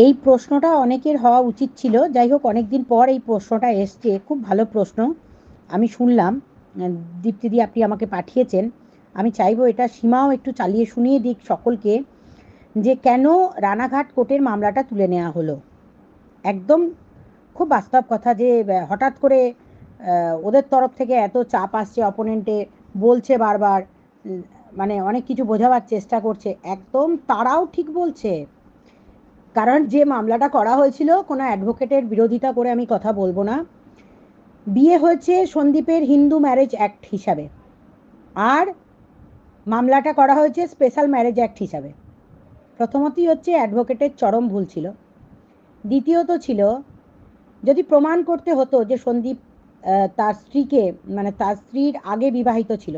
এই প্রশ্নটা অনেকের হওয়া উচিত ছিল। যাই হোক, অনেকদিন পর এই প্রশ্নটা এসছে। খুব ভালো প্রশ্ন। আমি শুনলাম, দীপ্তিদি আপনি আমাকে পাঠিয়েছেন। আমি চাইবো এটা সীমাও একটু চালিয়ে শুনিয়ে দিক সকলকে, যে কেন রানাঘাট কোর্টের মামলাটা তুলে নেওয়া হলো। একদম খুব বাস্তব কথা যে হঠাৎ করে ওদের তরফ থেকে এত চাপ আসছে, অপোনেন্টে বলছে বারবার, মানে অনেক কিছু বোঝাবার চেষ্টা করছে, একদম তারাও ঠিক বলছে। কারণ যে মামলাটা করা হয়েছিল, কোনো অ্যাডভোকেটের বিরোধিতা করে আমি কথা বলবো না, বিয়ে হয়েছে সন্দীপের হিন্দু ম্যারেজ অ্যাক্ট হিসাবে, আর মামলাটা করা হয়েছে স্পেশাল ম্যারেজ অ্যাক্ট হিসাবে। প্রথমতই হচ্ছে অ্যাডভোকেটের চরম ভুল ছিল। দ্বিতীয়ত ছিল, যদি প্রমাণ করতে হতো যে সন্দীপ তার স্ত্রীকে, মানে তার স্ত্রীর আগে বিবাহিত ছিল,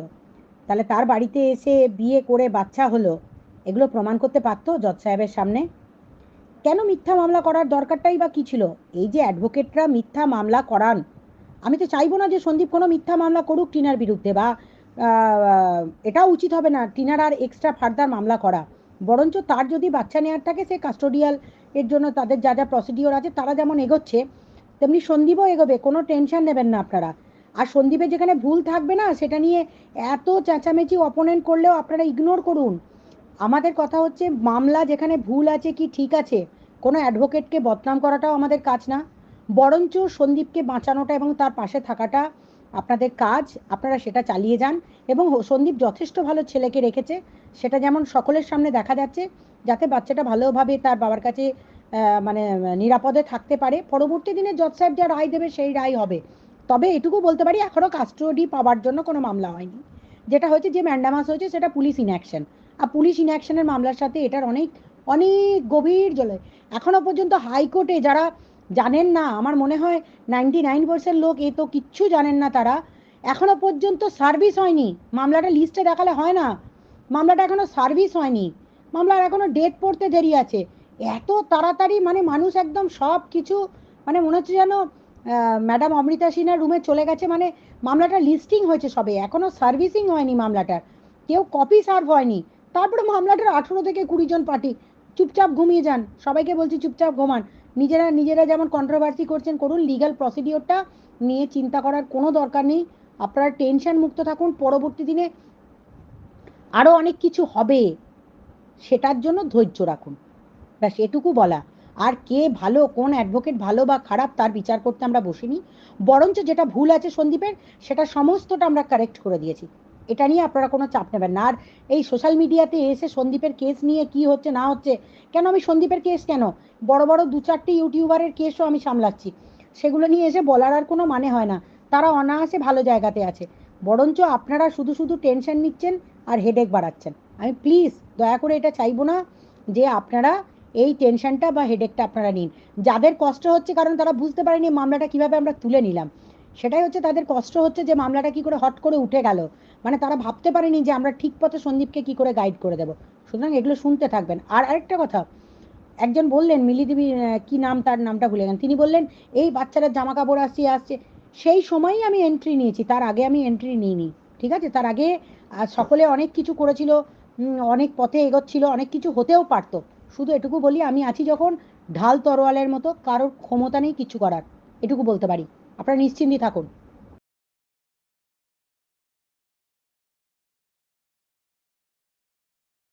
তাহলে তার বাড়িতে এসে বিয়ে করে বাচ্চা হলো, এগুলো প্রমাণ করতে পারতো জজ সাহেবের সামনে। কেন মিথ্যা মামলা করার দরকারটাই বা কী ছিল? এই যে অ্যাডভোকেটরা মিথ্যা মামলা করান, আমি তো চাইবো না যে সন্দীপ কোনো মিথ্যা মামলা করুক টিনার বিরুদ্ধে, বা এটাও উচিত হবে না টিনার আর এক্সট্রা ফার্দার মামলা করা। বরঞ্চ তার যদি বাচ্চা নেওয়ার থাকে, সে কাস্টোডিয়াল এর জন্য তাদের যা যা প্রসিডিওর আছে তারা যেমন এগোচ্ছে, তেমনি সন্দীপও এগোবে, কোনো টেনশন নেবেন না আপনারা। আর সন্দীপের যেখানে ভুল থাকবে না, সেটা নিয়ে এত চেঁচামেচি অপোনেন্ট করলেও আপনারা ইগনোর করুন। আমাদের কথা হচ্ছে, মামলা যেখানে ভুল আছে কি ঠিক আছে, কোনো অ্যাডভোকেটকে বদনাম করাটাও আমাদের কাজ না, বরঞ্চ সন্দীপকে বাঁচানোটা এবং তার পাশে থাকাটা আপনাদের কাজ। আপনারা সেটা চালিয়ে যান। এবং সন্দীপ যথেষ্ট ভালো ছেলেকে রেখেছে, সেটা যেমন সকলের সামনে দেখা যাচ্ছে, যাতে বাচ্চাটা ভালোভাবে তার বাবার কাছে মানে নিরাপদে থাকতে পারে। পরবর্তী দিনে জজ সাহেব যা রায় দেবে সেই রায় হবে। তবে এটুকু বলতে পারি, এখনও কাস্টোডি পাওয়ার জন্য কোনো মামলা হয়নি। যেটা হয়েছে, যে ম্যান্ডামাস হয়েছে, সেটা পুলিশ ইনঅ্যাকশন। আর পুলিশ ইনঅ্যাকশনের মামলার সাথে এটার অনেক অনেক গভীর জলে, এখনো পর্যন্ত হাইকোর্টে যারা জানেন না, আমার মনে হয় 99% লোক এ তো কিচ্ছু জানেন না তারা, এখনো পর্যন্ত সার্ভিস হয়নি। মামলাটা লিস্টে দেখালে হয় না, মামলাটা এখনো সার্ভিস হয়নি, মামলার এখনো ডেট পড়তে দেরি আছে। এত তাড়াতাড়ি মানে মানুষ একদম সব কিছু, মানে মনে হচ্ছে যেন ম্যাডাম অমৃতা সিনহার রুমে চলে গেছে। মানে মামলাটা লিস্টিং হয়েছে সবে, এখনো সার্ভিসিং হয়নি মামলাটার, কেউ কপি সার্ভ হয়নি। তারপরে মামলাটার 18 থেকে 20 জন পার্টি। চুপচাপ ঘুমিয়ে যান, সবাইকে বলছি চুপচাপ ঘুমান। নিজেরা নিজেরা যেমন কন্ট্রোভার্সি করছেন করুন, লিগ্যাল প্রসিডিওরটা নিয়ে চিন্তা করার কোনো দরকার নেই। আপনারা টেনশন মুক্ত থাকুন, পরবর্তী দিনে আরও অনেক কিছু হবে, সেটার জন্য ধৈর্য রাখুন। ব্যাস এটুকু বলা। আর কে ভালো, কোন অ্যাডভোকেট ভালো বা খারাপ, তার বিচার করতে আমরা বসিনি। বরঞ্চ যেটা ভুল আছে সন্দীপের, সেটা সমস্তটা আমরা কারেক্ট করে দিয়েছি। এটা নিয়ে আপনারা কোনো চাপ নেবেন না। আর এই সোশ্যাল মিডিয়াতে এসে সন্দীপের কেস নিয়ে কি হচ্ছে না হচ্ছে, কেন আমি সন্দীপের কেস কেন, বড় বড় 2-4টে ইউটিউবারের কেসও আমি সামলাচ্ছি, সেগুলো নিয়ে এসে বলার আর কোনো মানে হয় না। তারা অনায়াসে ভালো জায়গাতে আছে। বরঞ্চ আপনারা শুধু শুধু টেনশন নিচ্ছেন আর হেডেক বাড়াচ্ছেন। আমি প্লিজ দয়া করে এটা চাইবো না যে আপনারা এই টেনশনটা বা হেডেকটা আপনারা নিন। যাদের কষ্ট হচ্ছে, কারণ তারা বুঝতে পারেনি মামলাটা কিভাবে আমরা তুলে নিলাম, সেটাই হচ্ছে তাদের কষ্ট হচ্ছে, যে মামলাটা কি করে হট করে উঠে গেল। মানে তারা ভাবতে পারেনি যে আমরা ঠিক পথে সন্দীপকে কি করে গাইড করে দেবো। সুতরাং এগুলো শুনতে থাকবেন। আর আরেকটা কথা, একজন বললেন মিলি দেবী, কি নাম, তার নামটা ভুলে গেলেন, তিনি বললেন এই বাচ্চারা জামা কাপড় আসছে আসছে, সেই সময়ই আমি এন্ট্রি নিয়েছি, তার আগে আমি এন্ট্রি নিইনি। ঠিক আছে, তার আগে সকলে অনেক কিছু করেছিল, অনেক পথে এগোচ্ছিল, অনেক কিছু হতেও পারতো। শুধু এটুকু বলি, আমি আছি যখন ঢাল তরোয়ালের মতো, কারোর ক্ষমতা নেই কিছু করার, এটুকু বলতে পারি। আপনারা নিশ্চিন্তি থাকুন।